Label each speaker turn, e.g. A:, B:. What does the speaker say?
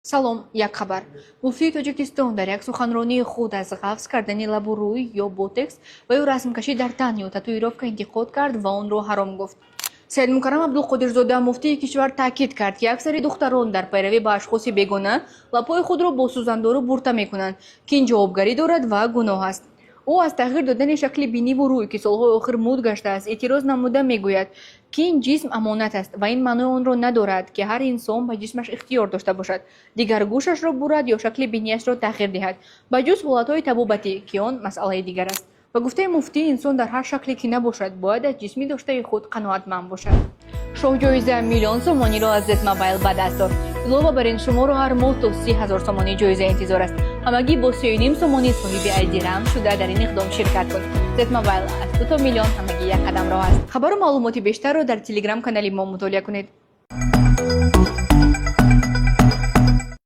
A: салом, як хабар. муфтии Тоҷикистон дар як суханронии худ аз ғафз кардани лабу рӯй ё ботекс ва ё расмкашӣ дар тан ё татуировка интиқод кард ва онро ҳаром гуфт. Саид Мукаррам Абдулқодирзода муфтии кишвар таъкид кард ки аксари духтарон дар пайравӣ ба ашхоси бегона лабҳои худро бо сӯзандору бурта мекунанд ки ин ҷавобгарӣ дорад ва гуноҳ аст. ӯ аз тағйир додани шакли биниву рӯй ки солҳои охир мӯд гаштааст эътироз намуда мегӯяд ки ин ҷисм амонат аст ва ин маънои онро надорад ки ҳар инсон ба ҷисмаш ихтиёр дошта бошад дигар гӯшашро бурад ё шакли бинияшро тағйир диҳад ба ҷуз ҳолатҳои табобатӣ ки он масъалаи дигар аст. ба гуфтаи муфтӣ инсон дар ҳар шакле ки набошад бояд аз ҷисми доштаи худ қаноатманд бошад. шоҳ-ҷоиза миллион сомониро аз Зетмобайл ба даст дошт. илова бар ин шуморо ҳар моҳ то 30 000 сомонӣ ҷоиза интизор аст. ҳамагӣ бо 3.5 сомонӣ соҳиби айди рам шуда дар ин иқдом ширкат кунед. Зетмобайл аз 2 миллион ҳамагӣ як қадам роҳ аст. хабару маълумоти бештарро дар телеграм канали мо мутолиа кунед.